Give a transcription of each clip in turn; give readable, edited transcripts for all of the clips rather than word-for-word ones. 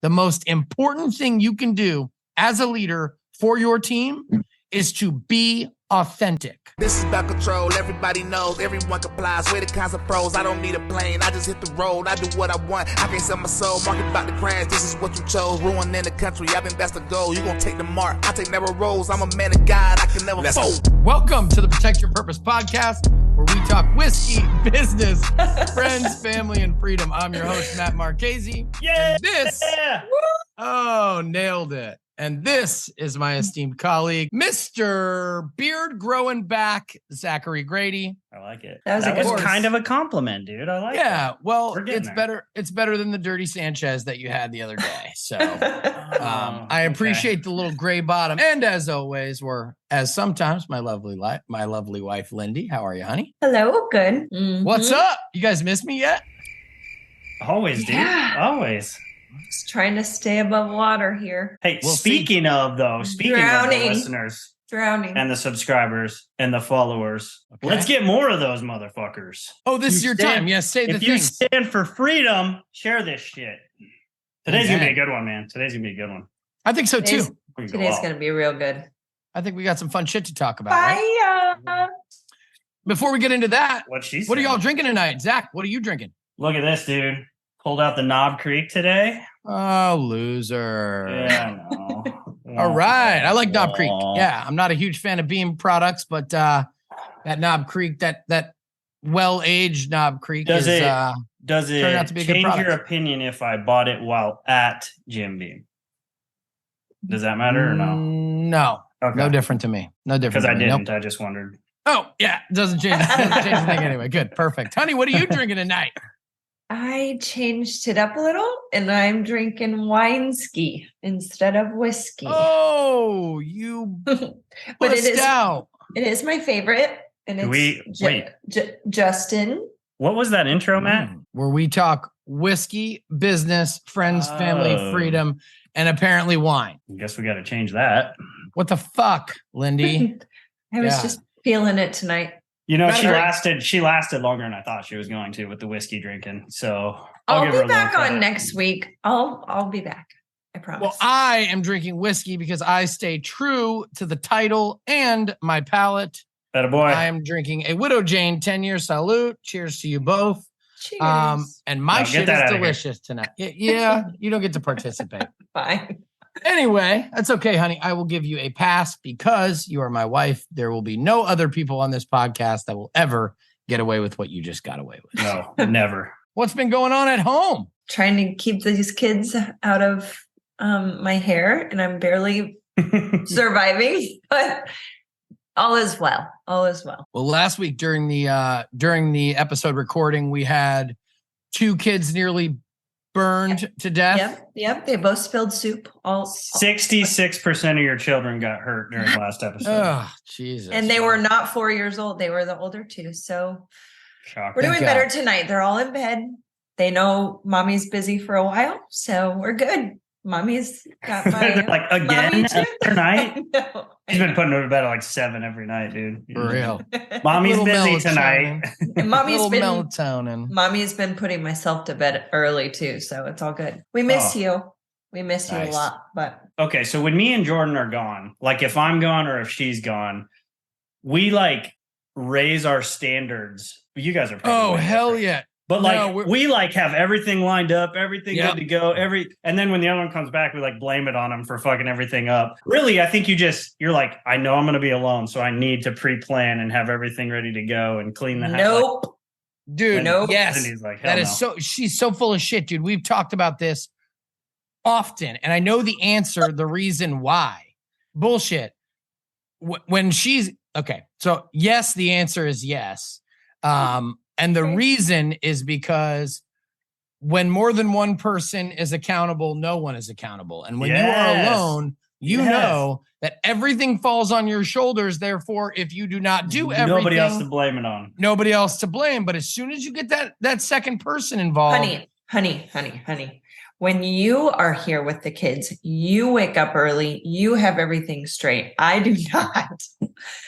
the most important thing you can do as a leader for your team is to be authentic. This is about control. Everybody knows, everyone complies. We're the kinds of pros. I don't need a plane. I just hit the road. I do what I want. I can't sell my soul. Market about to crash. This is what you chose. Ruining the country. I think that's the goal. You gonna take the mark. I take never roles. I'm a man of God. I can never fold. Welcome to the Protect Your Purpose podcast, where we talk whiskey, business, friends, family, and freedom. I'm your host, Matt Marchese. Yeah. Nailed it. And this is my esteemed colleague, Mr. Beard Growing Back, Zachary Grady. I like it. That was kind of a compliment, dude. I like it. Yeah, well, it's better. It's better than the Dirty Sanchez that you had the other day. So I appreciate the little gray bottom. And as always, sometimes my lovely wife, Lindy. How are you, honey? Hello, good. Mm-hmm. What's up? You guys miss me yet? Always, dude. Always. Just trying to stay above water here. Hey, speaking of the listeners, and the subscribers and the followers, let's get more of those motherfuckers. Oh, this is your time. Yes, say the thing. If you stand for freedom, share this shit. Today's gonna be a good one, man. Today's gonna be a good one. I think so too. Today's gonna be real good. I think we got some fun shit to talk about. Right? Before we get into that, what are y'all drinking tonight? Zach, what are you drinking? Look at this, dude. Pulled out the Knob Creek today. Oh, loser. Yeah, I know. All right. I like Knob Creek. Yeah, I'm not a huge fan of Beam products, but that Knob Creek, that well-aged Knob Creek does it turn out to be a good change product. Your opinion if I bought it while at Jim Beam? Does that matter or no? No. Okay. No different to me. No different. Because I didn't. Nope. I just wondered. Oh, yeah. It doesn't change the thing anyway. Good. Perfect. Honey, what are you drinking tonight? I changed it up a little, and I'm drinking wine ski instead of whiskey. Oh, you but it is my favorite, and it's Justin. What was that intro, Matt? Where we talk whiskey, business, friends, family, freedom, and apparently wine. I guess we got to change that. What the fuck, Lindy? I was just feeling it tonight. You know, she lasted longer than I thought she was going to with the whiskey drinking. So I'll be back on next week. I'll be back. I promise. Well, I am drinking whiskey because I stay true to the title and my palate. Atta boy. I am drinking a Widow Jane 10-year salute. Cheers to you both. Cheers. And my shit is delicious tonight. Yeah, you don't get to participate. Fine. Anyway, that's okay, honey. I will give you a pass because you are my wife. There will be no other people on this podcast that will ever get away with what you just got away with. No, never. What's been going on at home? Trying to keep these kids out of my hair, and I'm barely surviving, but all is well. All is well. Well, last week during the episode recording, we had 2 kids nearly burned to death. Yep. They both spilled soup. 66% of your children got hurt during the last episode. Oh, Jesus. And they were not 4 years old. They were the older 2. So Shocking. We're doing better tonight. They're all in bed. They know mommy's busy for a while. So we're good. Mommy's got my like again tonight. No, She's been putting her to bed at like 7 every night, dude. For real. Mommy's busy tonight. And melatonin. Mommy's been putting myself to bed early too, so it's all good. We miss you. We miss you a lot. But okay, so when me and Jordan are gone, like if I'm gone or if she's gone, we like raise our standards. You guys are probably hell yeah. But like we like have everything lined up, everything good to go, and then when the other one comes back, we like blame it on them for fucking everything up. Really, I think you're like, I know I'm gonna be alone, so I need to pre-plan and have everything ready to go and clean the house. Nope. Dude, nope. Yes. Like, that is she's so full of shit, dude. We've talked about this often, and I know the answer, the reason why. Bullshit. When she's okay, so yes, the answer is yes. And the reason is because when more than one person is accountable, no one is accountable. And when you are alone, you know that everything falls on your shoulders. Therefore, if you do not do everything, nobody else to blame it on. Nobody else to blame. But as soon as you get that second person involved. Honey. When you are here with the kids, you wake up early. You have everything straight. I do not.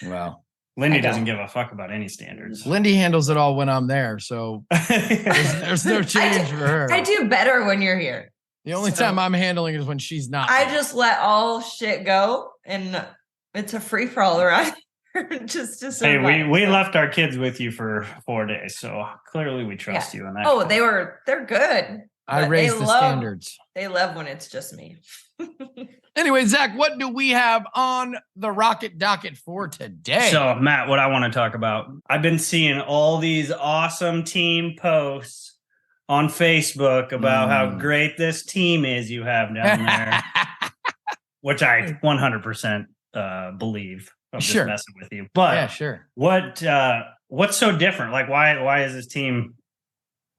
Wow. Lindy doesn't give a fuck about any standards. Lindy handles it all when I'm there, so there's no change for her. I do better when you're here. The only time I'm handling it is when she's not. I just let all shit go, and it's a free for all around here just to survive. Hey, we left our kids with you for 4 days, so clearly we trust you in that. Oh, they're good. I raised the standards. They love when it's just me. Anyway, Zach, what do we have on the Rocket Docket for today? So, Matt, what I want to talk about, I've been seeing all these awesome team posts on Facebook about how great this team is you have down there, which I 100% believe. I'm just messing with you. But yeah, sure. What's so different? Like, why is this team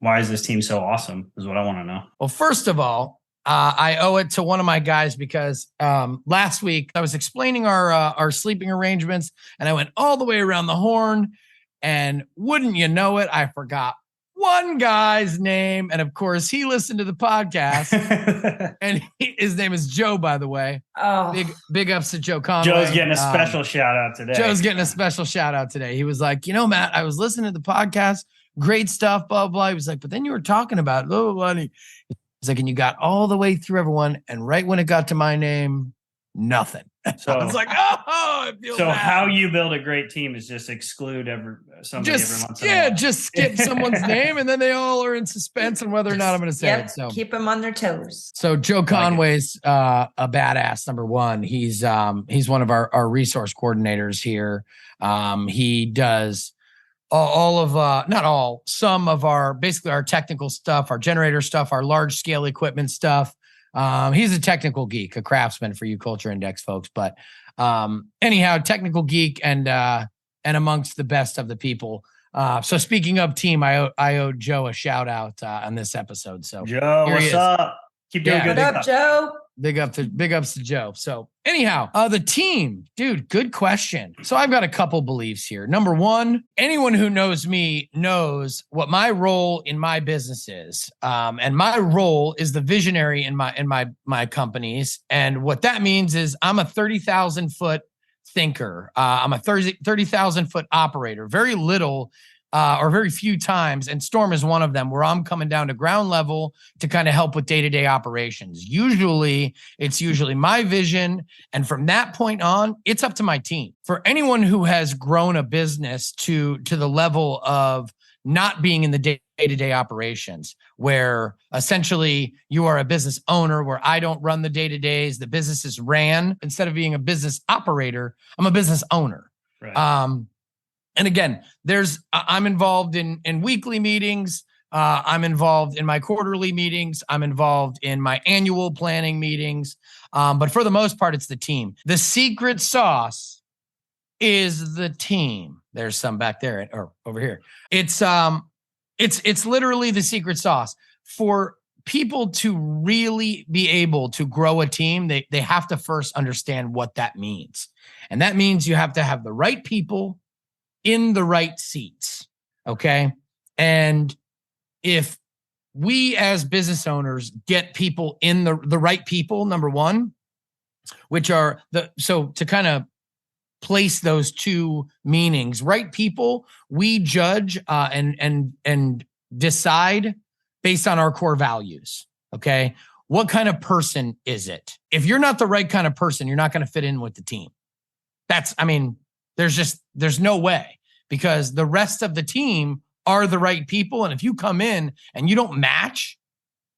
so awesome is what I want to know. Well, first of all, I owe it to one of my guys because last week I was explaining our sleeping arrangements and I went all the way around the horn, and wouldn't you know it, I forgot one guy's name. And of course he listened to the podcast and his name is Joe, by the way. Oh, big ups to Joe Conway. Joe's getting a special shout out today. Joe's getting a special shout out today. He was like, Matt, I was listening to the podcast. Great stuff, blah, blah. He was like, but then you were talking about blah, blah, blah. And he's like, and you got all the way through everyone. And right when it got to my name, nothing. So I was like, I feel bad. How you build a great team is just exclude somebody every once in a while. Just skip someone's name, and then they all are in suspense on whether or not I'm going to say it. So keep them on their toes. So Joe Conway's a badass. Number one, he's one of our resource coordinators here. He does some of our basically our technical stuff, our generator stuff, our large scale equipment stuff. He's a technical geek, a craftsman for you Culture Index folks. But anyhow, technical geek and amongst the best of the people. So speaking of team, I owe Joe a shout out on this episode. So Joe, what's up? Keep doing good. What up, Joe? Big ups to Joe. So anyhow, the team, dude, good question. So I've got a couple beliefs here. Number one, anyone who knows me knows what my role in my business is. And my role is the visionary in my companies. And what that means is I'm a 30,000 foot thinker. I'm a 30,000 foot operator. Very little or very few times, and Storm is one of them, where I'm coming down to ground level to kind of help with day-to-day operations. It's usually my vision, and from that point on, it's up to my team. For anyone who has grown a business to the level of not being in the day-to-day operations, where essentially you are a business owner, where I don't run the day-to-days, the business is ran. Instead of being a business operator, I'm a business owner. Right. And again, I'm involved in weekly meetings. I'm involved in my quarterly meetings. I'm involved in my annual planning meetings. But for the most part, it's the team. The secret sauce is the team. There's some back there or over here. It's literally the secret sauce. For people to really be able to grow a team, they have to first understand what that means. And that means you have to have the right people in the right seats. Okay. And if we as business owners get people in the right people, number one, which are so to kind of place those two meanings, right people, we judge and decide based on our core values. Okay. What kind of person is it? If you're not the right kind of person, you're not going to fit in with the team. There's no way, because the rest of the team are the right people. And if you come in and you don't match,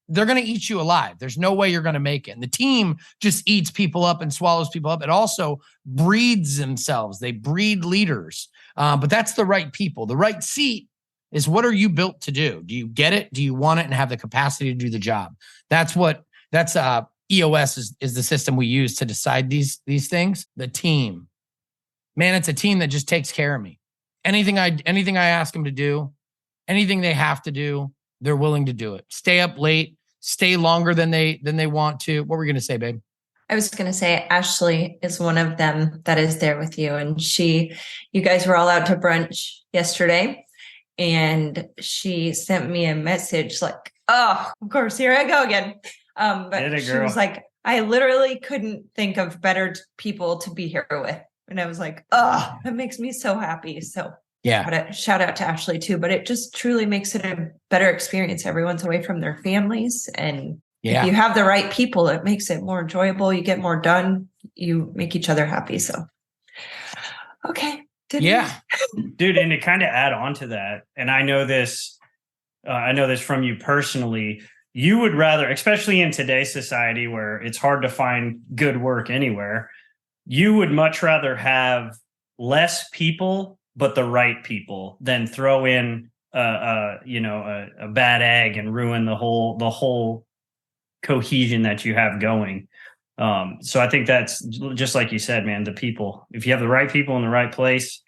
they're going to eat you alive. There's no way you're going to make it. And the team just eats people up and swallows people up. It also breeds themselves. They breed leaders. But that's the right people. The right seat is, what are you built to do? Do you get it? Do you want it and have the capacity to do the job? That's EOS is the system we use to decide these things. The team. Man, it's a team that just takes care of me. Anything I ask them to do, anything they have to do, they're willing to do it. Stay up late, stay longer than they want to. What were you going to say, babe? I was going to say Ashley is one of them that is there with you. And you guys were all out to brunch yesterday, and she sent me a message like, oh, of course, here I go again. But she was like, I literally couldn't think of better people to be here with. And I was like, oh, that makes me so happy. So yeah, shout out to Ashley too. But it just truly makes it a better experience. Everyone's away from their families, and if you have the right people, it makes it more enjoyable. You get more done. You make each other happy. So, okay. Yeah. Dude, and to kind of add on to that, and I know this from you personally, you would rather, especially in today's society where it's hard to find good work anywhere, you would much rather have less people, but the right people than throw in a bad egg and ruin the whole cohesion that you have going. So I think that's just like you said, man, the people, if you have the right people in the right place,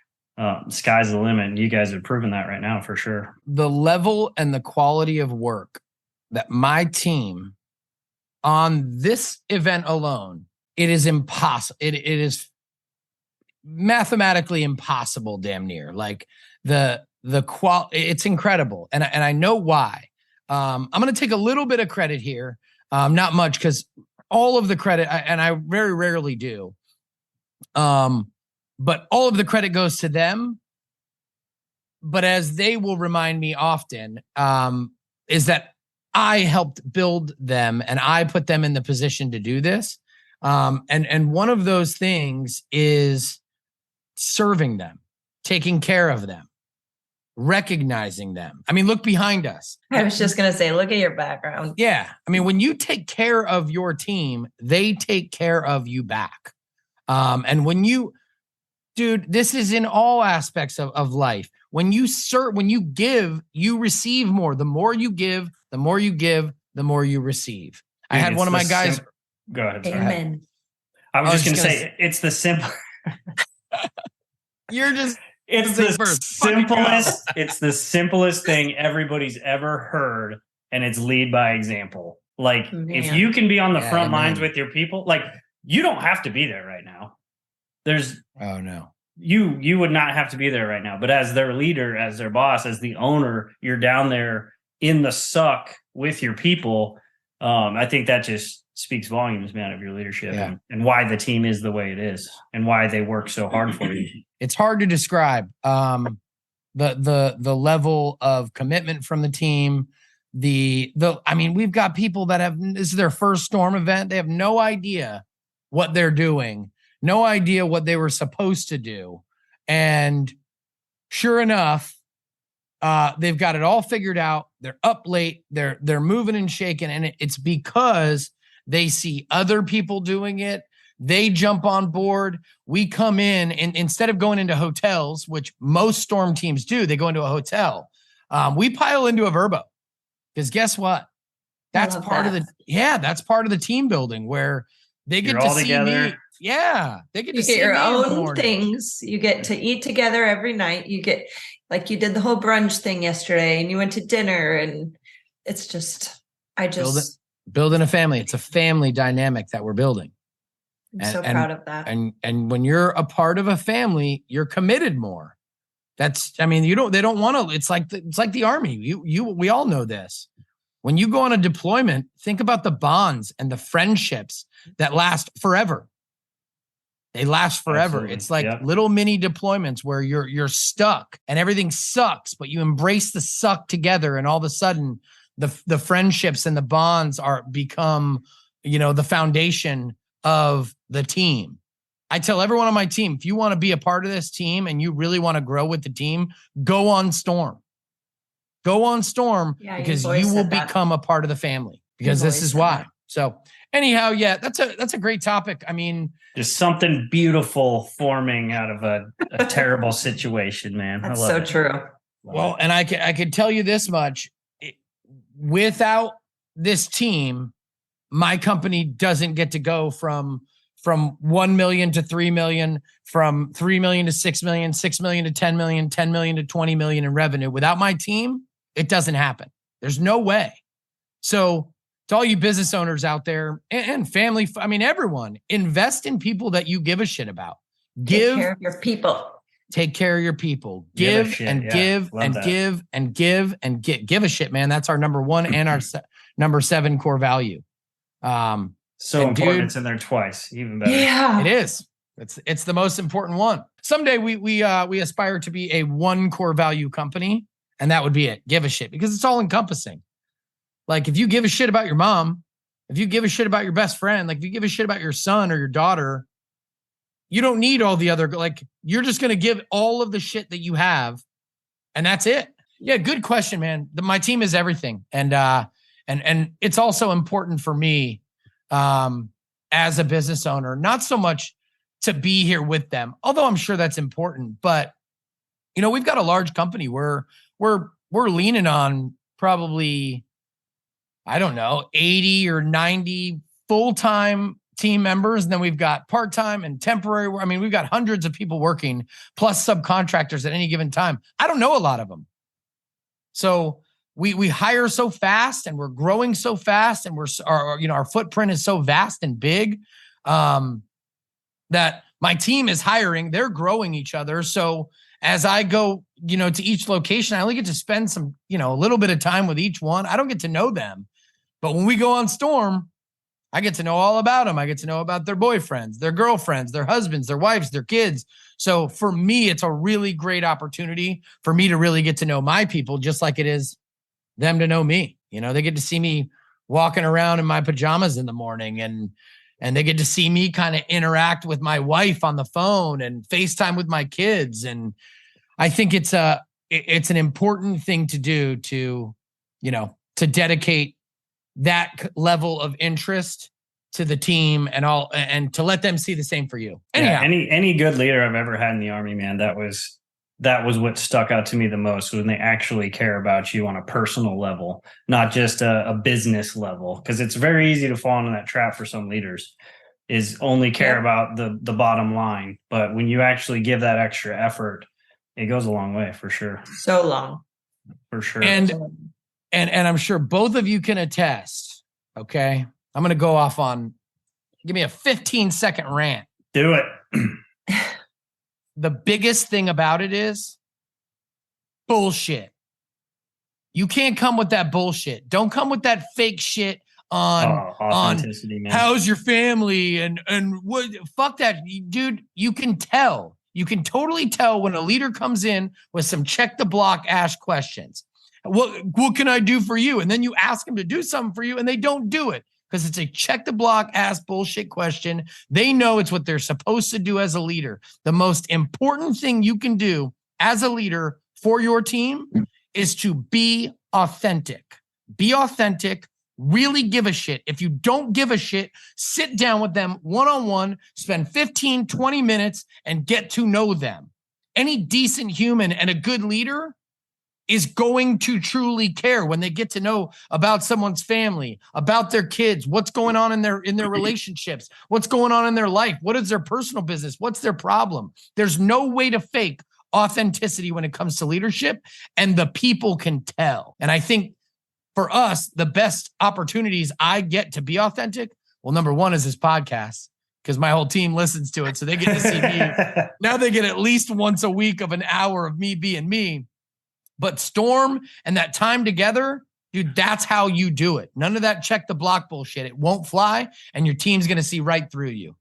sky's the limit. And you guys have proven that right now for sure. The level and the quality of work that my team on this event alone, it is impossible. It is mathematically impossible, damn near. Like it's incredible. And I know why. I'm going to take a little bit of credit here. Not much, because all of the credit, and I very rarely do. But all of the credit goes to them. But as they will remind me often, is that I helped build them and I put them in the position to do this. And one of those things is serving them, taking care of them, recognizing them. I mean, look behind us. I was just going to say, look at your background. Yeah. I mean, when you take care of your team, they take care of you back. And when you, dude, this is in all aspects of life. When you serve, when you give, you receive more. The more you give, the more you give, the more you receive. Dude, I had one of my guys. Go ahead. Sorry. Amen. I was just going to say, it's the simple. You're just. It's the simplest. It's the simplest thing everybody's ever heard, and it's lead by example. Like, if you can be on the front lines with your people, like, you don't have to be there right now. Oh no, you would not have to be there right now. But as their leader, as their boss, as the owner, you're down there in the suck with your people. I think that just speaks volumes, man, of your leadership and why the team is the way it is and why they work so hard for you. It's hard to describe the level of commitment from the team. I mean, we've got people that this is their first storm event. They have no idea what they're doing, no idea what they were supposed to do. And sure enough, they've got it all figured out. They're up late. They're moving and shaking. And it's because they see other people doing it. They jump on board. We come in, and instead of going into hotels, which most storm teams do, they go into a hotel. We pile into a Verbo, because guess what? That's part of the team building where they get to see together. Me. Yeah, they get to see your own things. You get to eat together every night. You get, like, you did the whole brunch thing yesterday, and you went to dinner, and it's just, building a family. It's a family dynamic that we're building. I'm so proud of that. And when you're a part of a family, you're committed more. They don't want to, it's like the Army. We all know this. When you go on a deployment, think about the bonds and the friendships that last forever. They last forever. Absolutely. It's like little mini deployments where you're stuck and everything sucks, but you embrace the suck together, and all of a sudden the friendships and the bonds become, the foundation of the team. I tell everyone on my team, if you want to be a part of this team and you really want to grow with the team, go on Storm. Go on Storm, because you will become a part of the family, because this is why. So anyhow, that's a great topic. I mean, just something beautiful forming out of a terrible situation, man. That's so true. Well, and I could tell you this much. Without this team, my company doesn't get to go from 1 million to 3 million, from 3 million to 6 million, 6 million to 10 million, 10 million to 20 million in revenue. Without my team, it doesn't happen. There's no way. So to all you business owners out there and family, everyone, invest in people that you give a shit about. Take care of your people. Take care of your people. Give and give and give and give and give a shit, man. That's our number one and our number 7 core value. So important, it's in there twice, even better. Yeah, it is. It's the most important one. Someday we aspire to be a 1 core value company, and that would be it. Give a shit, because it's all encompassing. Like, if you give a shit about your mom, If you give a shit about your best friend, like if you give a shit about your son or your daughter, you don't need all the other, like you're just going to give all of the shit that you have and that's it. Yeah. Good question, man. My team is everything. And it's also important for me as a business owner, not so much to be here with them, although I'm sure that's important, but we've got a large company where we're leaning on probably, I don't know, 80 or 90 full-time team members. And then we've got part-time and temporary. I mean, we've got hundreds of people working plus subcontractors at any given time. I don't know a lot of them. So we hire so fast and we're growing so fast and our footprint is so vast and big that my team is hiring, they're growing each other. So as I go, to each location, I only get to spend some, a little bit of time with each one. I don't get to know them. But when we go on storm, I get to know all about them. I get to know about their boyfriends, their girlfriends, their husbands, their wives, their kids. So for me, it's a really great opportunity for me to really get to know my people, just like it is them to know me. They get to see me walking around in my pajamas in the morning and they get to see me kind of interact with my wife on the phone and FaceTime with my kids. And I think it's an important thing to do to dedicate that level of interest to the team and to let them see the same for you. Anyhow. Yeah, any good leader I've ever had in the Army, man, that was what stuck out to me the most, when they actually care about you on a personal level, not just a business level. Because it's very easy to fall into that trap for some leaders, is only care about the bottom line. But when you actually give that extra effort, it goes a long way for sure. So long. For sure. And I'm sure both of you can attest. Okay. I'm going to go off give me a 15-second rant. Do it. The biggest thing about it is bullshit. You can't come with that bullshit. Don't come with that fake shit on authenticity, man. How's your family and what? Fuck that, dude. You can tell. You can totally tell when a leader comes in with some check the block ass questions. What can I do for you? And then you ask them to do something for you and they don't do it because it's a check the block ass bullshit question. They know it's what they're supposed to do as a leader. The most important thing you can do as a leader for your team is to be authentic. Be authentic. Really give a shit. If you don't give a shit, sit down with them one-on-one, spend 15, 20 minutes and get to know them. Any decent human and a good leader is going to truly care when they get to know about someone's family, about their kids, what's going on in their relationships, what's going on in their life, what is their personal business, what's their problem. There's no way to fake authenticity when it comes to leadership, and the people can tell. And I think for us, the best opportunities I get to be authentic, well, number one is this podcast, because my whole team listens to it. So they get to see me. Now they get at least once a week of an hour of me being me. But Storm and that time together, dude, that's how you do it. None of that check the block bullshit. It won't fly, and your team's going to see right through you.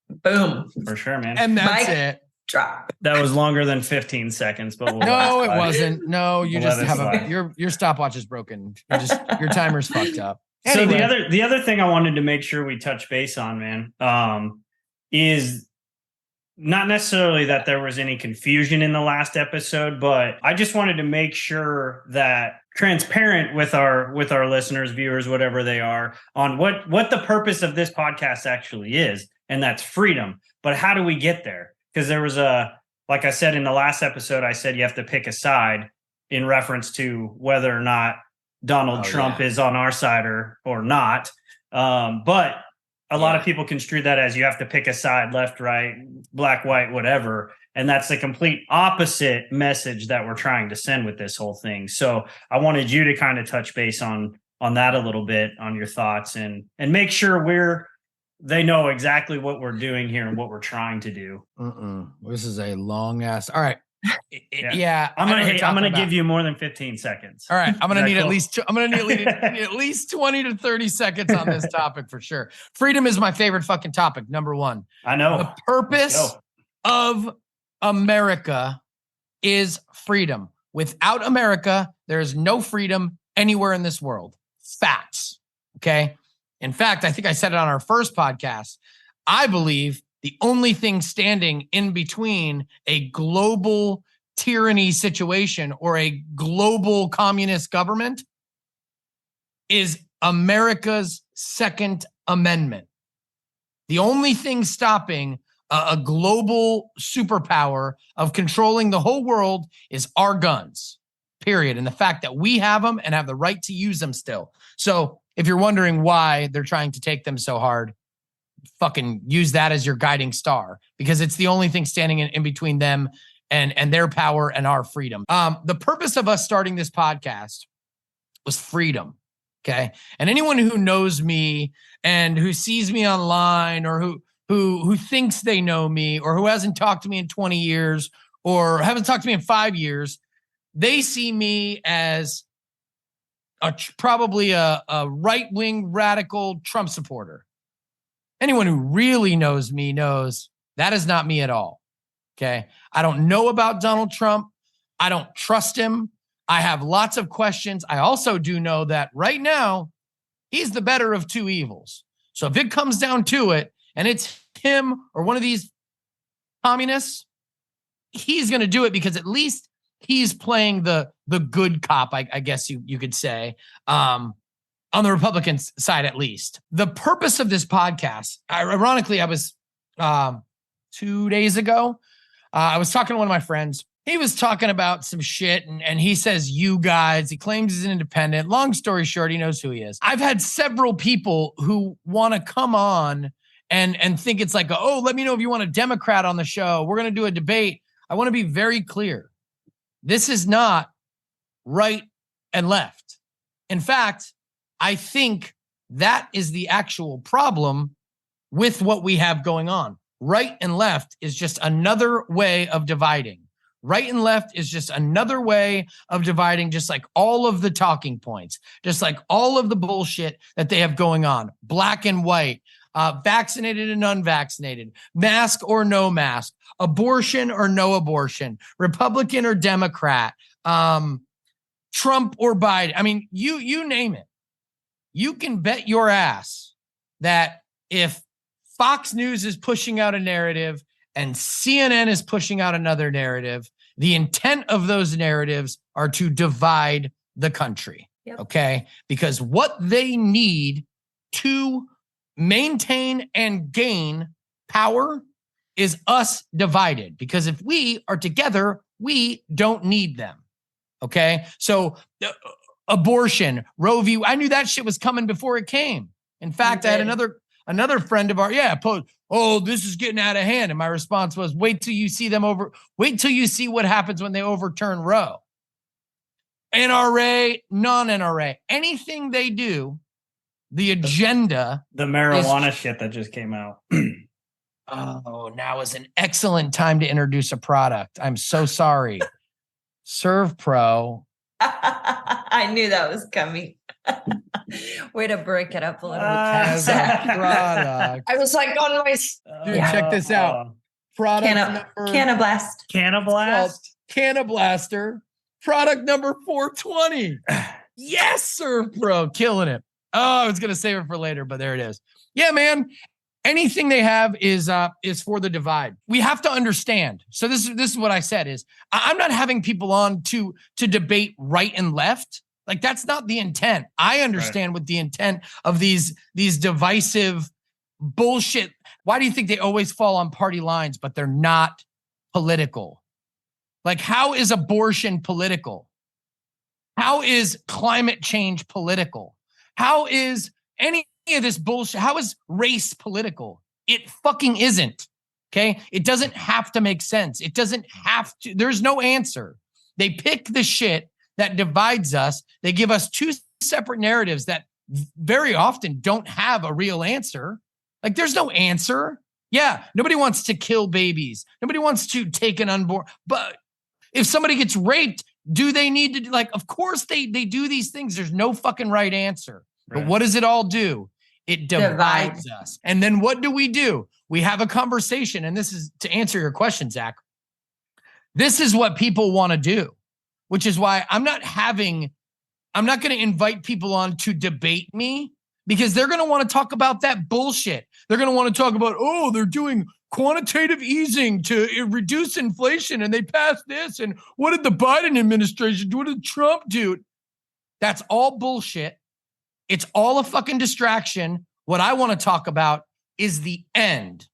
Boom. For sure, man. And that's it. Drop. That was longer than 15 seconds, but no, it wasn't. No, you just have your stopwatch is broken. Your timer's fucked up. Anyway. So the other thing I wanted to make sure we touch base on, man, is not necessarily that there was any confusion in the last episode, but I just wanted to make sure that transparent with our listeners, viewers, whatever they are, on what the purpose of this podcast actually is, and that's freedom. But how do we get there? Because there was like I said in the last episode, I said you have to pick a side in reference to whether or not Donald Trump is on our side or not. But a lot of people construe that as you have to pick a side, left, right, black, white, whatever. And that's the complete opposite message that we're trying to send with this whole thing. So I wanted you to kind of touch base on that a little bit, on your thoughts, and make sure they know exactly what we're doing here and what we're trying to do. This is a long ass. All right. I'm gonna give you more than 15 seconds. All right, I'm gonna need at least 20 to 30 seconds on this topic for sure. Freedom is my favorite fucking topic. Number one. I know. The purpose of America is freedom. Without America, there is no freedom anywhere in this world. Facts. Okay. In fact, I think I said it on our first podcast. I believe the only thing standing in between a global tyranny situation or a global communist government is America's Second Amendment. The only thing stopping a global superpower of controlling the whole world is our guns, period. And the fact that we have them and have the right to use them still. So if you're wondering why they're trying to take them so hard, fucking use that as your guiding star, because it's the only thing standing in between them and their power and our freedom. The purpose of us starting this podcast was freedom. Okay. And anyone who knows me and who sees me online or who thinks they know me or who hasn't talked to me in 20 years or haven't talked to me in 5 years, they see me as probably a right-wing radical Trump supporter. Anyone who really knows me knows that is not me at all. Okay. I don't know about Donald Trump. I don't trust him. I have lots of questions. I also do know that right now, he's the better of two evils. So if it comes down to it, and it's him or one of these communists, he's going to do it because at least he's playing the good cop, I guess you could say, on the Republican side at least. The purpose of this podcast, ironically, I was 2 days ago, I was talking to one of my friends. He was talking about some shit and he says, you guys, he claims he's an independent. Long story short, he knows who he is. I've had several people who want to come on and think it's like, oh, let me know if you want a Democrat on the show. We're going to do a debate. I want to be very clear. This is not right and left. In fact, I think that is the actual problem with what we have going on. Right and left is just another way of dividing. Right and left is just another way of dividing, just like all of the talking points, just like all of the bullshit that they have going on. Black and white, vaccinated and unvaccinated, mask or no mask, abortion or no abortion, Republican or Democrat, Trump or Biden. I mean, you name it. You can bet your ass that if Fox News is pushing out a narrative and CNN is pushing out another narrative, the intent of those narratives are to divide the country. Yep. Okay? Because what they need to maintain and gain power is us divided. Because if we are together, we don't need them. Okay? So abortion, Roe v. I knew that shit was coming before it came. In fact, I had another friend of ours, posed, oh, this is getting out of hand. And my response was, wait till you see what happens when they overturn Roe. NRA, non-NRA, anything they do, the agenda. The marijuana shit that just came out. Oh, now is an excellent time to introduce a product. I'm so sorry. Serve Pro. I knew that was coming. Way to break it up a little bit. As a product. I was like on my... Dude, check this out. Product Cannablast. Cannablaster. Product number 420. Yes, Serve Pro. Killing it. Oh, I was going to save it for later, but there it is. Yeah, man. Anything they have is for the divide. We have to understand. So this is what I said is I'm not having people on to debate right and left. Like that's not the intent. I understand what the intent of these divisive bullshit. Why do you think they always fall on party lines, but they're not political? Like how is abortion political? How is climate change political? How is any of this bullshit? How is race political? It fucking isn't. Okay. It doesn't have to make sense. It doesn't have to. There's no answer. They pick the shit that divides us. They give us two separate narratives that very often don't have a real answer. Like there's no answer. Yeah. Nobody wants to kill babies. Nobody wants to take an unborn. But if somebody gets raped, do they need to of course they do these things. There's no fucking right answer. Right. But what does it all do? It divides us. And then what do? We have a conversation. And this is to answer your question, Zach. This is what people want to do, which is why I'm not going to invite people on to debate me because they're going to want to talk about that bullshit. They're going to want to talk about, oh, they're doing quantitative easing to reduce inflation and they passed this. And what did the Biden administration do? What did Trump do? That's all bullshit. It's all a fucking distraction. What I want to talk about is the end.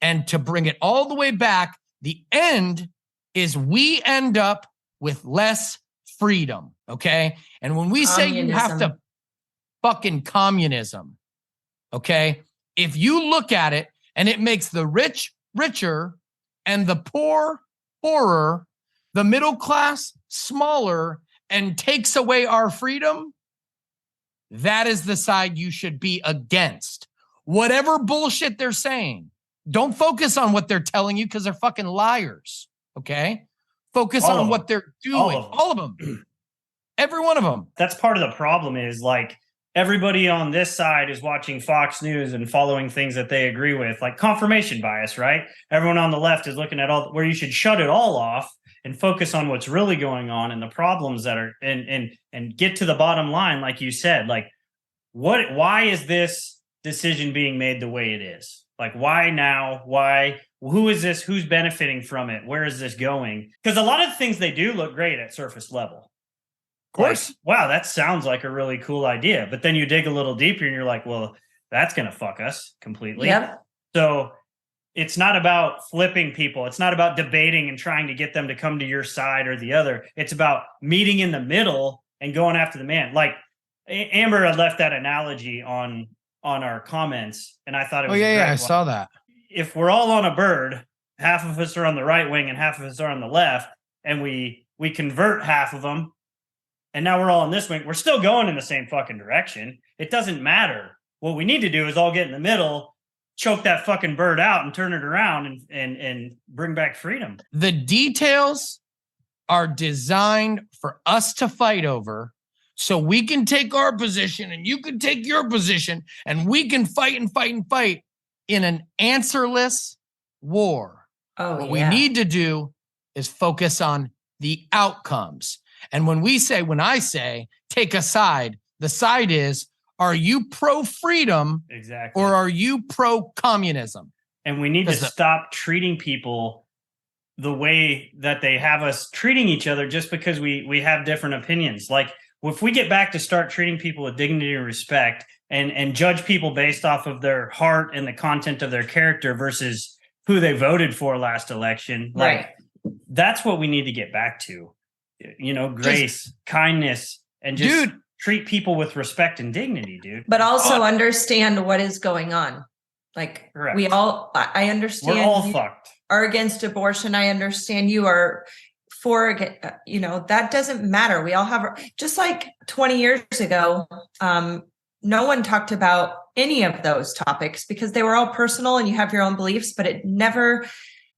And to bring it all the way back, the end is we end up with less freedom, okay? And when we say you have to fucking communism, okay? If you look at it and it makes the rich richer and the poor poorer, the middle class smaller, and takes away our freedom, that is the side you should be against. Whatever bullshit they're saying, don't focus on what they're telling you because they're fucking liars, okay? Focus on what they're doing. All of them. Every one of them. That's part of the problem is like everybody on this side is watching Fox News and following things that they agree with, like confirmation bias, right? Everyone on the left is looking at all where you should shut it all off and focus on what's really going on and the problems that are and get to the bottom line, like you said. Like, why is this decision being made the way it is? Like, why now? Why? Who is this? Who's benefiting from it? Where is this going? Because a lot of the things they do look great at surface level. Of course. Like, wow, that sounds like a really cool idea. But then you dig a little deeper and you're like, well, that's going to fuck us completely. Yep. So it's not about flipping people. It's not about debating and trying to get them to come to your side or the other. It's about meeting in the middle and going after the man. Like Amber had left that analogy on our comments, and I thought it was great. I Well, saw that. if we're all on a bird, half of us are on the right wing and half of us are on the left, and we convert half of them, and now we're all on this wing, we're still going in the same fucking direction. It doesn't matter. What we need to do is all get in the middle, choke that fucking bird out and turn it around and bring back freedom. The details are designed for us to fight over so we can take our position and you can take your position and we can fight and fight and fight in an answerless war. What we need to do is focus on the outcomes. And when I say take a side, the side is, are you pro-freedom exactly, or are you pro-communism? And we need to stop treating people the way that they have us treating each other just because we have different opinions. Like if we get back to start treating people with dignity and respect and judge people based off of their heart and the content of their character versus who they voted for last election, like that's what we need to get back to. You know, grace, kindness, and just treat people with respect and dignity, dude. But also understand what is going on. Like I understand we're all fucked. Are against abortion. I understand you are for, that doesn't matter. We all have, just like 20 years ago, no one talked about any of those topics because they were all personal and you have your own beliefs, but it never,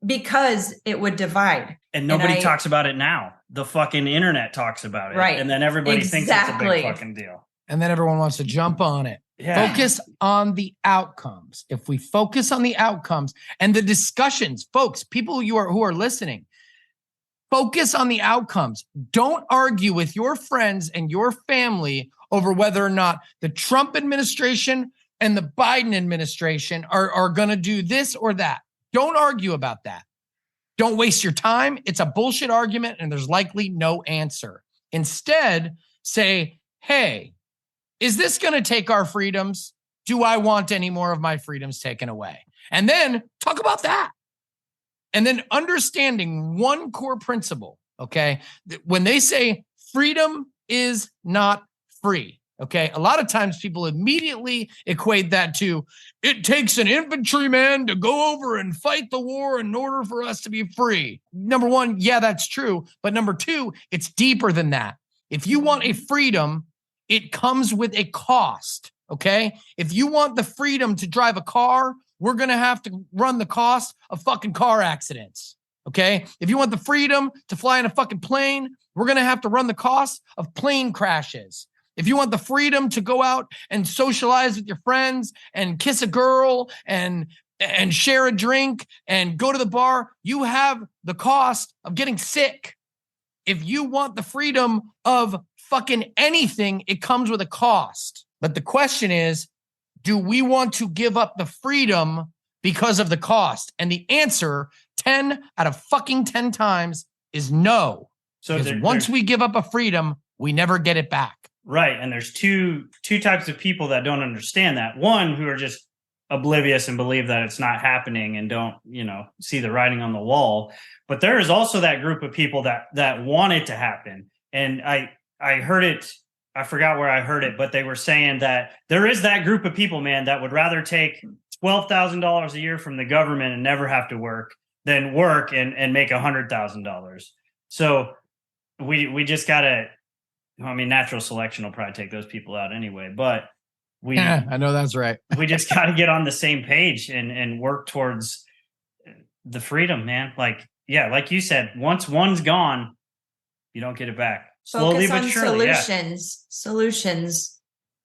because it would divide. And nobody talks about it now. The fucking internet talks about it. Right. And then everybody thinks it's a big fucking deal. And then everyone wants to jump on it. Yeah. Focus on the outcomes. If we focus on the outcomes and the discussions, folks, people who are listening, focus on the outcomes. Don't argue with your friends and your family over whether or not the Trump administration and the Biden administration are going to do this or that. Don't argue about that. Don't waste your time. It's a bullshit argument and there's likely no answer. Instead, say, hey, is this going to take our freedoms? Do I want any more of my freedoms taken away? And then talk about that. And then understanding one core principle, okay? When they say freedom is not free, okay? A lot of times people immediately equate that to, it takes an infantryman to go over and fight the war in order for us to be free. Number one, yeah, that's true. But number two, it's deeper than that. If you want a freedom, it comes with a cost, okay? If you want the freedom to drive a car, we're going to have to run the cost of fucking car accidents, okay? If you want the freedom to fly in a fucking plane, we're going to have to run the cost of plane crashes. If you want the freedom to go out and socialize with your friends and kiss a girl and share a drink and go to the bar, you have the cost of getting sick. If you want the freedom of fucking anything, it comes with a cost, But the question is, do we want to give up the freedom because of the cost? And the answer 10 out of fucking 10 times is no. So because once we give up a freedom, we never get it back. Right. And there's two types of people that don't understand that. One, who are just oblivious and believe that it's not happening and don't, see the writing on the wall. But there is also that group of people that want it to happen. And I heard it, I forgot where I heard it, but they were saying that there is that group of people, man, that would rather take $12,000 a year from the government and never have to work than work and make $100,000. So we just gotta, natural selection will probably take those people out anyway, but I know that's right. We just got to get on the same page and work towards the freedom, man. Like you said, once one's gone, you don't get it back. Slowly but surely. Solutions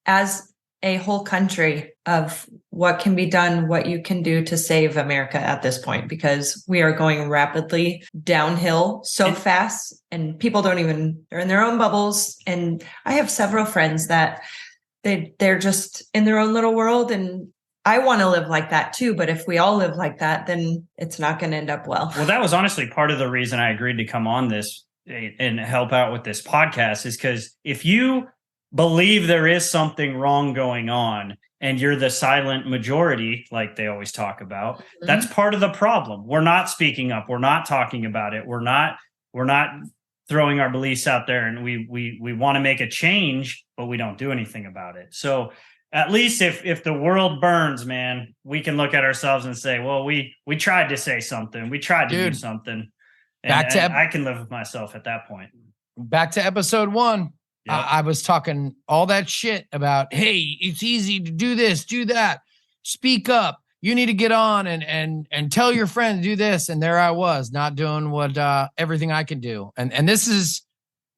as a whole country of what can be done, what you can do to save America at this point, because we are going rapidly downhill so fast, and people they're in their own bubbles. And I have several friends that they're just in their own little world, and I want to live like that too. But if we all live like that, then it's not going to end up well. Well, that was honestly part of the reason I agreed to come on this and help out with this podcast, is because if you believe there is something wrong going on and you're the silent majority, like they always talk about, that's part of the problem. We're not speaking up. We're not talking about it. We're not throwing our beliefs out there, and we want to make a change, but we don't do anything about it. So at least if the world burns, man, we can look at ourselves and say, well, we tried to say something. We tried to do something. And I can live with myself at that point. Back to episode 1. Yep. I was talking all that shit about, hey, it's easy to do this, do that. Speak up. You need to get on and tell your friend to do this. And there I was, not doing what everything I could do. And this is,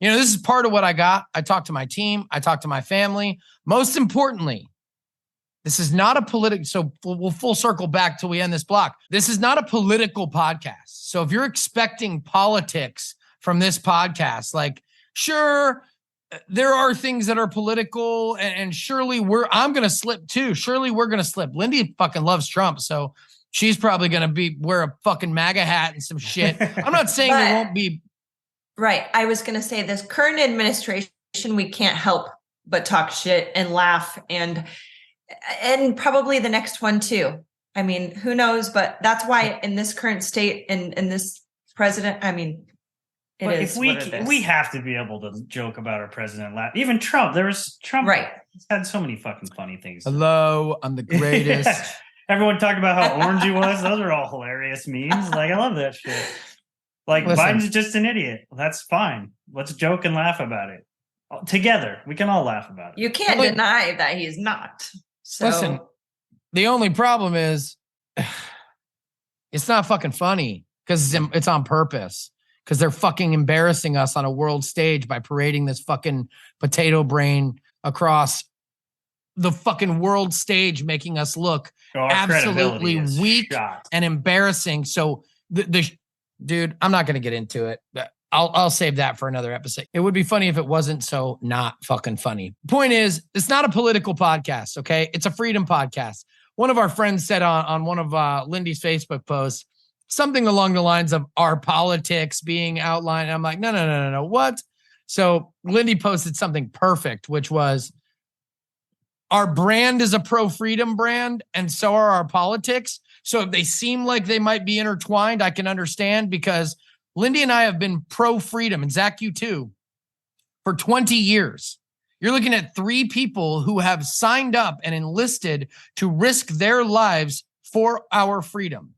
this is part of what I got. I talked to my team. I talked to my family. Most importantly, this is not a political. So we'll full circle back till we end this block. This is not a political podcast. So if you're expecting politics from this podcast, like, sure, there are things that are political, and surely I'm going to slip too. Surely we're going to slip. Lindy fucking loves Trump, so she's probably going to wear a fucking MAGA hat and some shit. I'm not saying there won't be. Right. I was going to say this current administration, we can't help but talk shit and laugh, and probably the next one too. I mean, who knows? But that's why in this current state and in this president, I mean, we have to be able to joke about our president. Even Trump, Trump. Right. He's had so many fucking funny things. Hello, I'm the greatest. Everyone talked about how orange he was. Those are all hilarious memes. Like, I love that shit. Like, listen, Biden's just an idiot. That's fine. Let's joke and laugh about it together. We can all laugh about it. You can't deny that he's not. So. Listen, the only problem is it's not fucking funny because it's on purpose. Because they're fucking embarrassing us on a world stage by parading this fucking potato brain across the fucking world stage, making us look absolutely weak and embarrassing. So dude, I'm not going to get into it. I'll save that for another episode. It would be funny if it wasn't so not fucking funny. Point is, it's not a political podcast, okay? It's a freedom podcast. One of our friends said on one of Lindy's Facebook posts, something along the lines of our politics being outlined. I'm like, no. What? So Lindy posted something perfect, which was our brand is a pro-freedom brand, and so are our politics. So if they seem like they might be intertwined, I can understand, because Lindy and I have been pro-freedom, and Zach, you too, for 20 years. You're looking at 3 people who have signed up and enlisted to risk their lives for our freedom.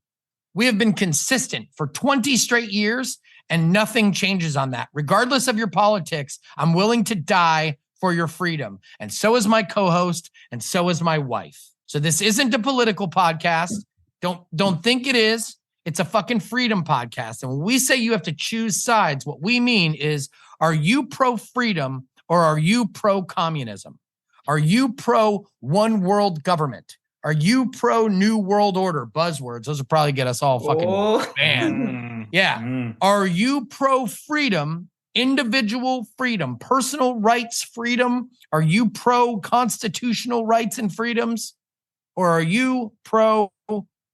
We have been consistent for 20 straight years, and nothing changes on that. Regardless of your politics, I'm willing to die for your freedom. And so is my co-host, and so is my wife. So this isn't a political podcast. Don't think it is. It's a fucking freedom podcast. And when we say you have to choose sides, what we mean is, are you pro-freedom or are you pro-communism? Are you pro-one world government? Are you pro New World Order? Buzzwords. Those will probably get us all fucking banned. Yeah. Are you pro freedom individual freedom, personal rights freedom? Are you pro constitutional rights and freedoms? Or are you pro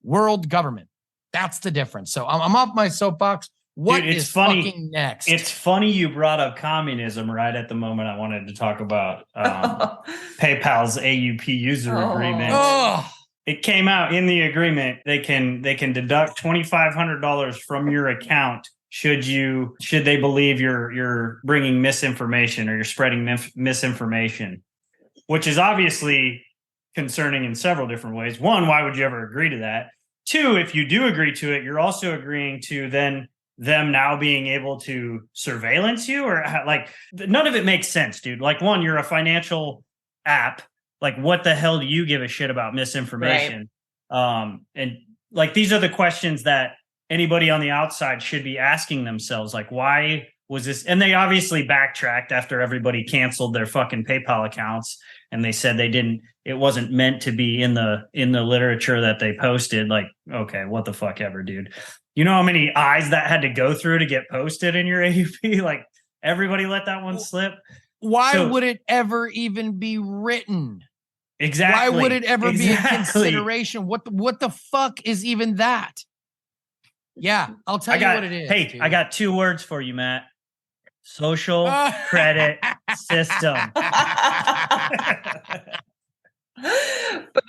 world government? That's the difference. So I'm off my soapbox. What Dude, is fucking next? It's funny you brought up communism right at the moment I wanted to talk about PayPal's AUP user agreement. Oh. It came out in the agreement. They can deduct $2,500 from your account should they believe you're bringing misinformation or you're spreading misinformation, which is obviously concerning in several different ways. One, why would you ever agree to that? Two, if you do agree to it, you're also agreeing to then them now being able to surveillance you, or like none of it makes sense, dude. Like, one, you're a financial app. Like, what the hell do you give a shit about misinformation? Right. And like, these are the questions that anybody on the outside should be asking themselves. Like, why was this? And they obviously backtracked after everybody canceled their fucking PayPal accounts. And they said it wasn't meant to be in the literature that they posted. Like, okay, what the fuck ever, dude. You know how many eyes that had to go through to get posted in your AUP? Like, everybody let that one slip. Why would it ever even be written? Exactly. Why would it ever be a consideration? What the fuck is even that? Yeah, I'll tell you what it is. Hey, dude. I got 2 words for you, Matt. Social credit system.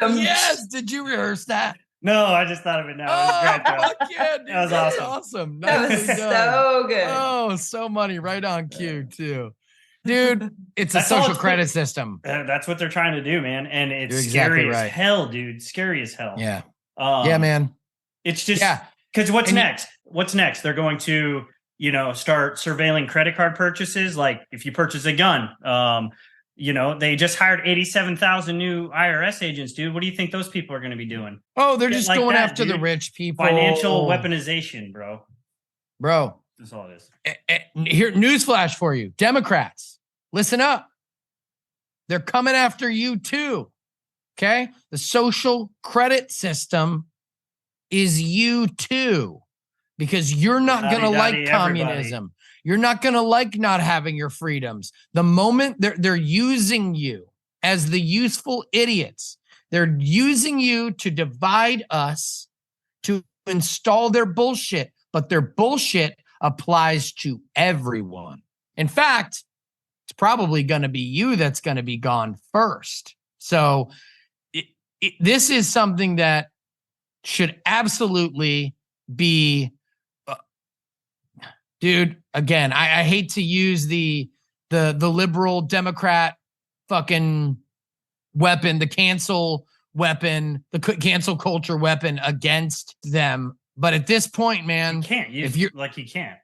Yes. Did you rehearse that? No, I just thought of it now. It was great, fuck yeah, dude. That was awesome. That was so good. Oh, so money. Right on cue, too. Dude, it's a social credit system. That's what they're trying to do, man. And it's scary as hell, dude. Scary as hell. Yeah. Yeah, man. It's just because what's next? What's next? They're going to, start surveilling credit card purchases. Like, if you purchase a gun, they just hired 87,000 new IRS agents, dude. What do you think those people are going to be doing? Oh, they're just going after the rich people. Financial weaponization, bro. That's all it is. Here, newsflash for you. Democrats, listen up. They're coming after you too. Okay? The social credit system is you too. Because you're not going to like communism. You're not going to like not having your freedoms. The moment they're using you as the useful idiots, they're using you to divide us, to install their bullshit, but their bullshit applies to everyone. In fact, it's probably going to be you that's going to be gone first. So this is something that should absolutely be dude, again, I hate to use the liberal Democrat fucking weapon, the cancel weapon, the cancel culture weapon against them. But at this point, man, you can't use you can't.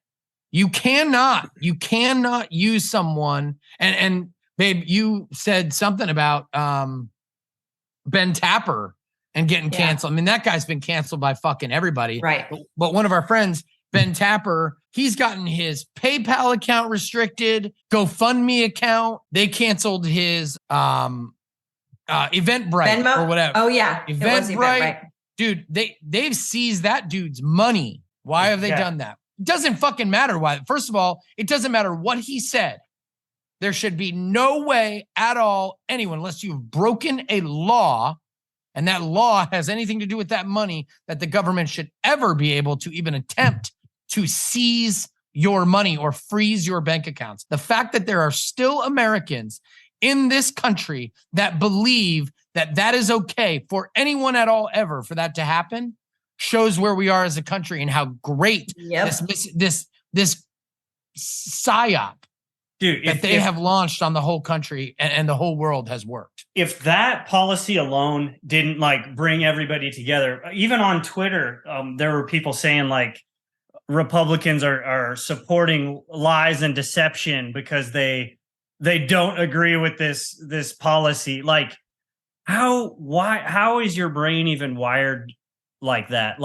You cannot use someone. And babe, you said something about Ben Tapper and getting canceled. I mean, that guy's been canceled by fucking everybody. Right. But one of our friends, Ben Tapper, he's gotten his PayPal account restricted, GoFundMe account. They canceled his Eventbrite Venmo? or whatever. Oh yeah, Eventbrite. Dude, they've seized that dude's money. Why have they done that? It doesn't fucking matter why. First of all, it doesn't matter what he said. There should be no way at all, anyone, unless you've broken a law, and that law has anything to do with that money, that the government should ever be able to even attempt to seize your money or freeze your bank accounts. The fact that there are still Americans in this country that believe that that is okay for anyone at all ever for that to happen shows where we are as a country and how great this psyop that they have launched on the whole country and the whole world has worked. If that policy alone didn't bring everybody together, even on Twitter, there were people saying Republicans are supporting lies and deception because they don't agree with this policy. How is your brain even wired like that?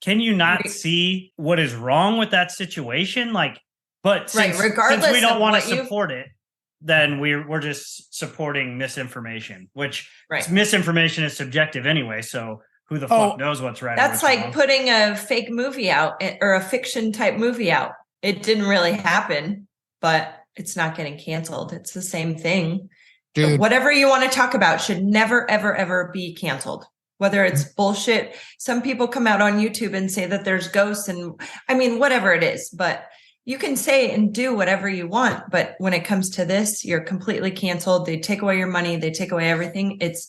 Can you not see what is wrong with that situation? But since we don't want to support it, then we're just supporting misinformation, which misinformation is subjective anyway. So who the fuck knows what's right? That's like wrong? Putting a fake movie out or a fiction type movie out. It didn't really happen. but it's not getting canceled. It's the same thing. Dude. Whatever you want to talk about should never, ever, ever be canceled. Whether it's bullshit. Some people come out on YouTube and say that there's ghosts and I mean, whatever it is, but you can say and do whatever you want. But when it comes to this, you're completely canceled. They take away your money. They take away everything. It's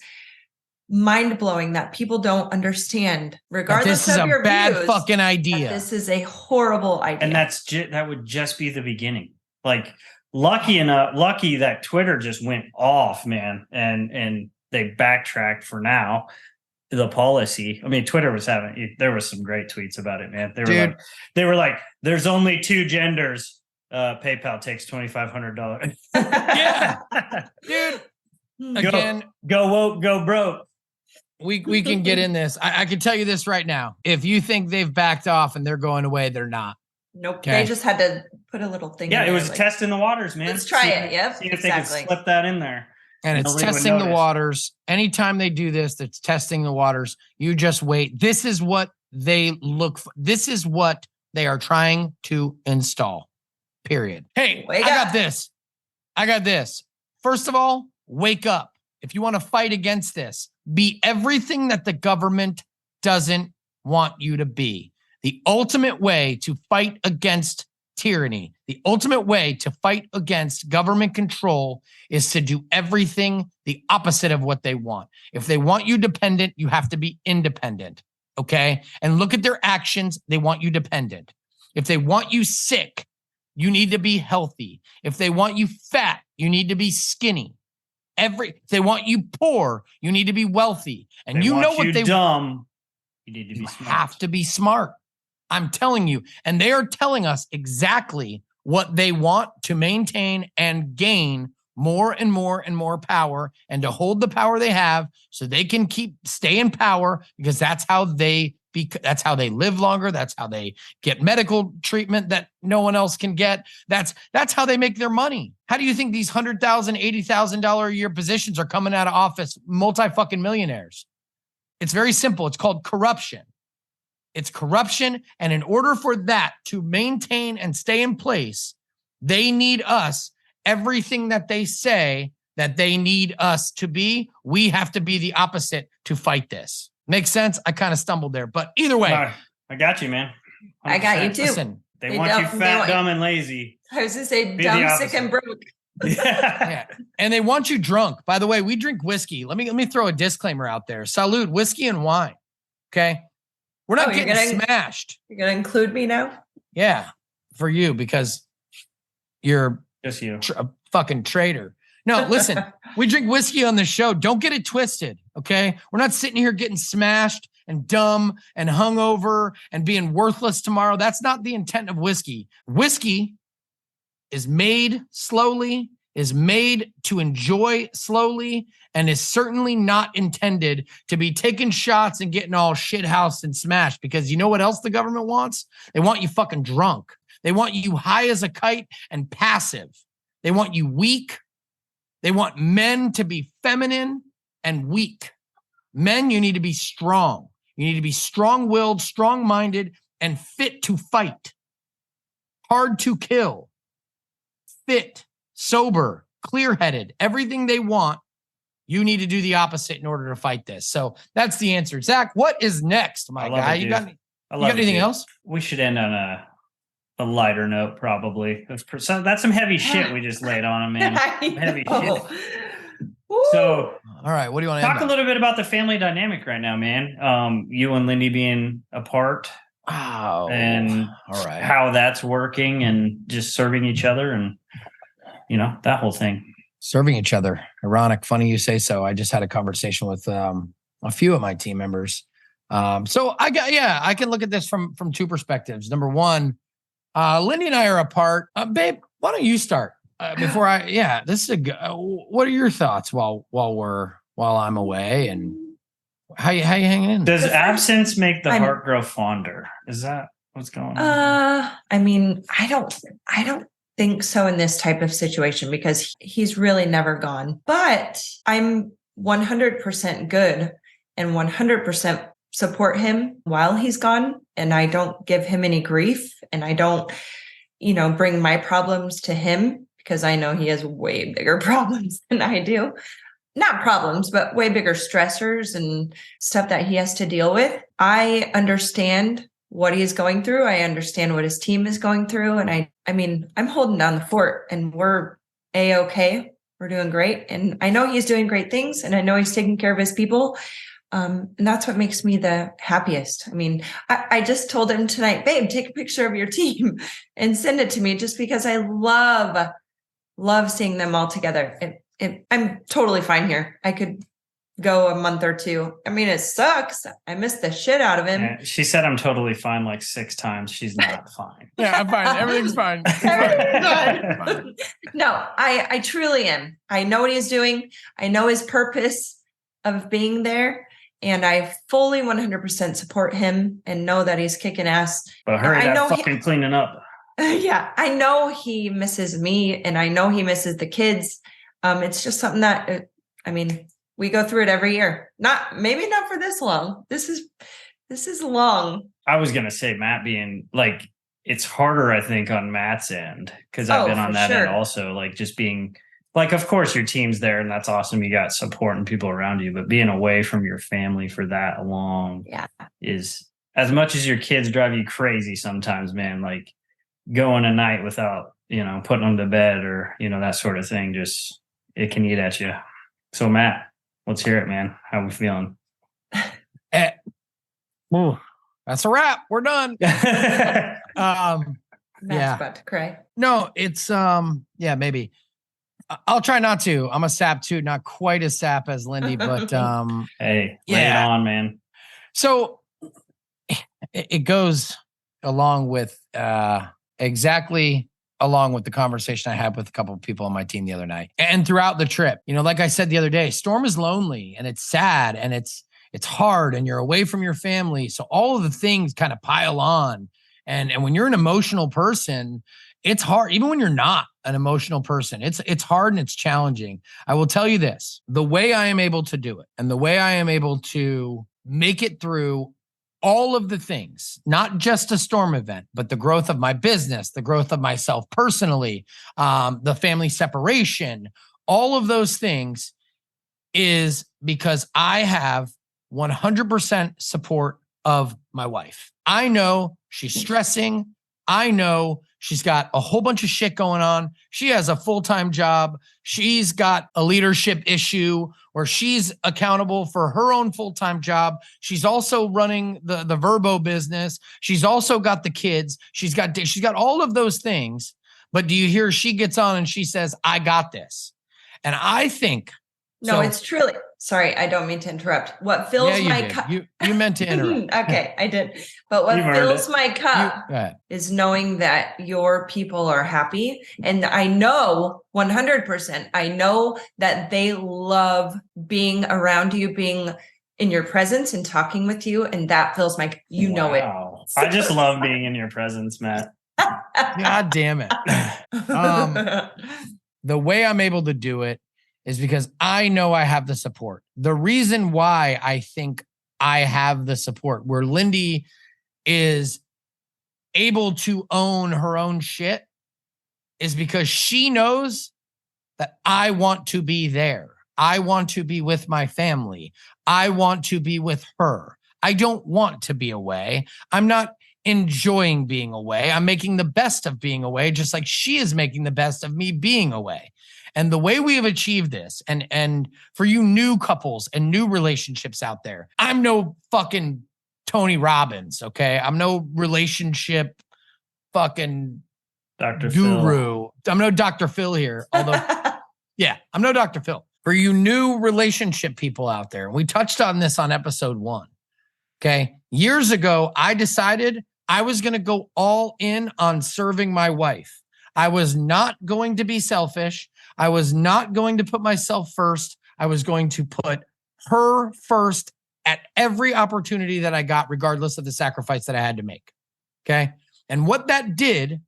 mind blowing that people don't understand, regardless this is of your a bad views, fucking idea. this is a horrible idea. And that would just be the beginning. Like lucky that Twitter just went off, man. And they backtracked for now. The policy. I mean, Twitter there was some great tweets about it, man. They were like, there's only 2 genders. PayPal takes $2,500. Yeah. Dude. Again, go woke, go broke. We can get in this. I can tell you this right now. If you think they've backed off and they're going away, they're not. Nope. Okay. They just had to put a little thing. Yeah, in it was testing the waters, man. Let's try it. Yep. See if they could slip that in there. And it's testing the waters. Anytime they do this, it's testing the waters. You just wait. This is what they look for. This is what they are trying to install. Period. Hey, I got this. First of all, wake up. If you want to fight against this, be everything that the government doesn't want you to be. The ultimate way to fight against tyranny, the ultimate way to fight against government control is to do everything the opposite of what they want. If they want you dependent, you have to be independent. Okay. And look at their actions. They want you dependent. If they want you sick, you need to be healthy. If they want you fat, you need to be skinny. If they want you poor, you need to be wealthy. And you know what they dumb. You need to be smart. Have to be smart. I'm telling you. And they are telling us exactly what they want to maintain and gain more and more and more power and to hold the power they have so they can stay in power because that's how they live longer. That's how they get medical treatment that no one else can get. That's how they make their money. How do you think these $100,000, $80,000 a year positions are coming out of office? Multi-fucking millionaires. It's very simple. It's called corruption. It's corruption. And in order for that to maintain and stay in place, they need us. Everything that they say that they need us to be, we have to be the opposite to fight this. Makes sense? I kind of stumbled there, but either way. I got you, man. 100%. I got you too. Listen, they want you fat, dumb, and lazy. I was going to say dumb, sick, and broke. Yeah. And they want you drunk. By the way, we drink whiskey. Let me throw a disclaimer out there. Salud, whiskey and wine. Okay. We're not getting smashed. You're going to include me now? Yeah. For you, because you're just you. A fucking traitor. No, listen, we drink whiskey on the show. Don't get it twisted. Okay. We're not sitting here getting smashed and dumb and hungover and being worthless tomorrow. That's not the intent of whiskey. Whiskey is made slowly, is made to enjoy slowly, and is certainly not intended to be taking shots and getting all shithoused and smashed, because you know what else the government wants? They want you fucking drunk. They want you high as a kite and passive. They want you weak. They want men to be feminine and weak. Men, you need to be strong. You need to be strong-willed, strong-minded, and fit to fight. Hard to kill. Fit, sober, clear-headed. Everything they want, you need to do the opposite in order to fight this. So that's the answer. Zach, what is next, my guy? You got anything else? We should end on a lighter note, probably. That's some heavy shit we just laid on him, man. Heavy shit. So, all right, what do you want to talk a little bit about the family dynamic right now, man? You and Lindy being apart. Oh, and all right, how that's working and just serving each other and, that whole thing. Serving each other. Ironic. Funny you say so. I just had a conversation with a few of my team members. So I can look at this from 2 perspectives. Number one, Lindy and I are apart. Babe, why don't you start before this is what are your thoughts while I'm away, and how you hanging in? Does absence make the heart grow fonder? Is that what's going on? I mean, I don't think so in this type of situation, because he's really never gone, but I'm 100% good and 100% support him while he's gone. And I don't give him any grief, and I don't, bring my problems to him because I know he has way bigger problems than I do. Not problems, but way bigger stressors and stuff that he has to deal with. I understand what he's going through. I understand what his team is going through. And I mean, I'm holding down the fort and we're A-okay. We're doing great. And I know he's doing great things and I know he's taking care of his people. And that's what makes me the happiest. I mean, I just told him tonight, babe, take a picture of your team and send it to me just because I love seeing them all together. I'm totally fine here. I could go a month or two. I mean, it sucks. I miss the shit out of him. Yeah, she said I'm totally fine like 6 times. She's not fine. Yeah, I'm fine. Everything's fine. Fine. No, I truly am. I know what he's doing. I know his purpose of being there. And I fully 100% support him and know that he's kicking ass. But hurry that fucking cleaning up. Yeah, I know he misses me and I know he misses the kids. It's just something that, we go through it every year. Maybe not for this long. This is long. I was going to say, Matt being like, it's harder, I think, on Matt's end because I've been on that end also, like just being like, of course your team's there and that's awesome. You got support and people around you, but being away from your family for that long is, as much as your kids drive you crazy sometimes, man, like going a night without, putting them to bed or, that sort of thing, just, it can eat at you. So Matt, let's hear it, man. How we feeling? That's a wrap. We're done. Matt's about to cry. No, it's maybe. I'll try not to. I'm a sap too, not quite as sap as Lindy, but hey, lay it on, man. So it goes along with exactly along with the conversation I had with a couple of people on my team the other night and throughout the trip. Like I said the other day, Storm is lonely and it's sad and it's hard and you're away from your family. So all of the things kind of pile on. And when you're an emotional person, it's hard. Even when you're not an emotional person, it's hard and it's challenging. I will tell you this, the way I am able to do it and the way I am able to make it through all of the things, not just a storm event, but the growth of my business, the growth of myself personally, the family separation, all of those things is because I have 100% support of my wife. I know she's stressing. I know she's got a whole bunch of shit going on. She has a full-time job. She's got a leadership issue where she's accountable for her own full-time job. She's also running the Verbo business. She's also got the kids. She's got all of those things. But do you hear she gets on and she says, I got this. And I think. No, it's truly. Sorry, I don't mean to interrupt. What fills my cup. You meant to interrupt. Okay, I did. But what fills my cup is knowing that your people are happy. And I know 100%, I know that they love being around you, being in your presence and talking with you. And that fills my, know it. I just love being in your presence, Matt. God damn it. The way I'm able to do it is because I know I have the support. The reason why I think I have the support, where Lindy is able to own her own shit, is because she knows that I want to be there. I want to be with my family. I want to be with her. I don't want to be away. I'm not enjoying being away. I'm making the best of being away, just like she is making the best of me being away. And the way we have achieved this, and for you new couples and new relationships out there, I'm no fucking Tony Robbins, okay? I'm no relationship fucking Dr. guru. Phil. I'm no Dr. Phil here, although, yeah, I'm no Dr. Phil. For you new relationship people out there, we touched on this on episode 1, okay? Years ago, I decided I was going to go all in on serving my wife. I was not going to be selfish. I was not going to put myself first. I was going to put her first at every opportunity that I got, regardless of the sacrifice that I had to make. Okay. And what that did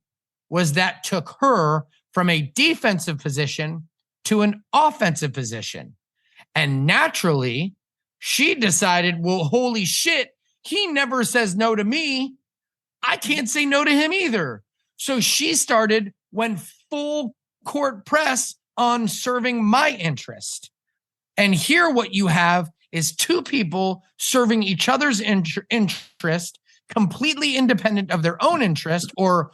was that took her from a defensive position to an offensive position. And naturally, she decided, well, holy shit, he never says no to me. I can't say no to him either. So she started when full court press on serving my interest. And here what you have is two people serving each other's interest, completely independent of their own interest or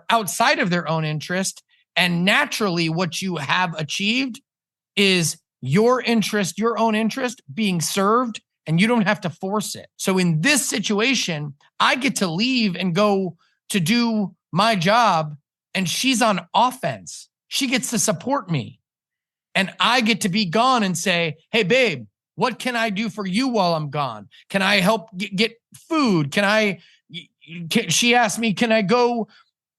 outside of their own interest. And naturally what you have achieved is your interest, your own interest being served, and you don't have to force it. So in this situation, I get to leave and go to do my job, and she's on offense. She gets to support me. And I get to be gone and say, hey, babe, what can I do for you while I'm gone? Can I help get food? She asked me, can I go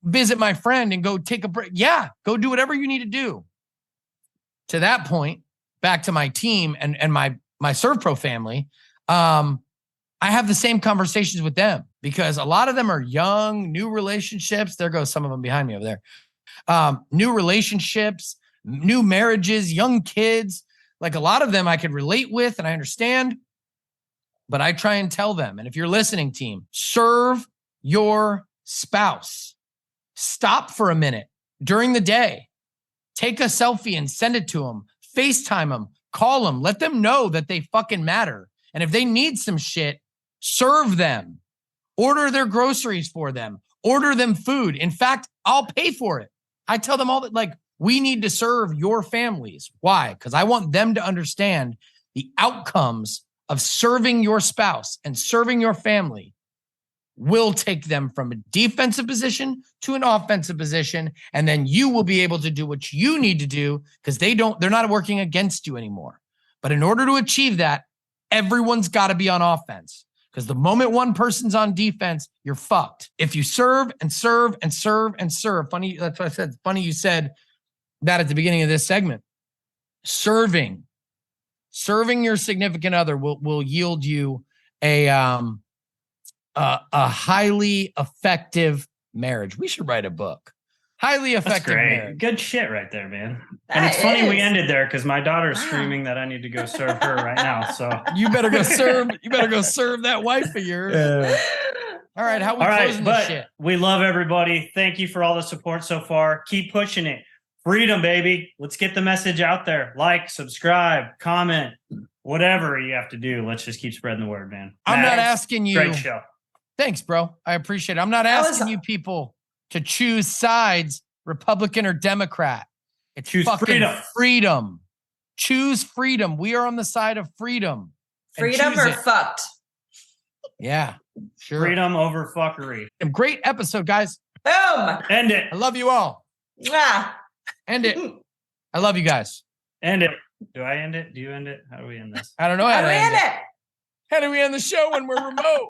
visit my friend and go take a break? Yeah, go do whatever you need to do. To that point, back to my team and my ServPro family, I have the same conversations with them because a lot of them are young, new relationships. There goes some of them behind me over there. New relationships, new marriages, young kids. Like a lot of them I could relate with and I understand, but I try and tell them. And if you're listening, team, serve your spouse. Stop for a minute during the day. Take a selfie and send it to them. FaceTime them. Call them. Let them know that they fucking matter. And if they need some shit, serve them. Order their groceries for them. Order them food. In fact, I'll pay for it. I tell them all that, like, we need to serve your families. Why? Because I want them to understand the outcomes of serving your spouse and serving your family will take them from a defensive position to an offensive position. And then you will be able to do what you need to do because they're not working against you anymore. But in order to achieve that, everyone's got to be on offense. Because the moment one person's on defense, you're fucked. If you serve and serve and serve and serve, funny, that's what I said. Funny you said that at the beginning of this segment. Serving your significant other will yield you a highly effective marriage. We should write a book. Highly effective marriage. Good shit right there, man. And it's funny we ended there because my daughter's screaming that I need to go serve her right now. So you better go serve. You better go serve that wife of yours. All right, how we closing this shit? We love everybody. Thank you for all the support so far. Keep pushing it. Freedom, baby. Let's get the message out there. Like, subscribe, comment, whatever you have to do. Let's just keep spreading the word, man. I'm not asking you. Great show. Thanks, bro. I appreciate it. I'm not asking you people to choose sides, Republican or Democrat. It's choose fucking freedom. Choose freedom. We are on the side of freedom. Freedom or fucked? Yeah, sure. Freedom over fuckery. A great episode, guys. Boom. End it. I love you all. Yeah. End it. I love you guys. End it. Do I end it? Do you end it? How do we end this? I don't know How do we end it? How do we end the show when we're remote?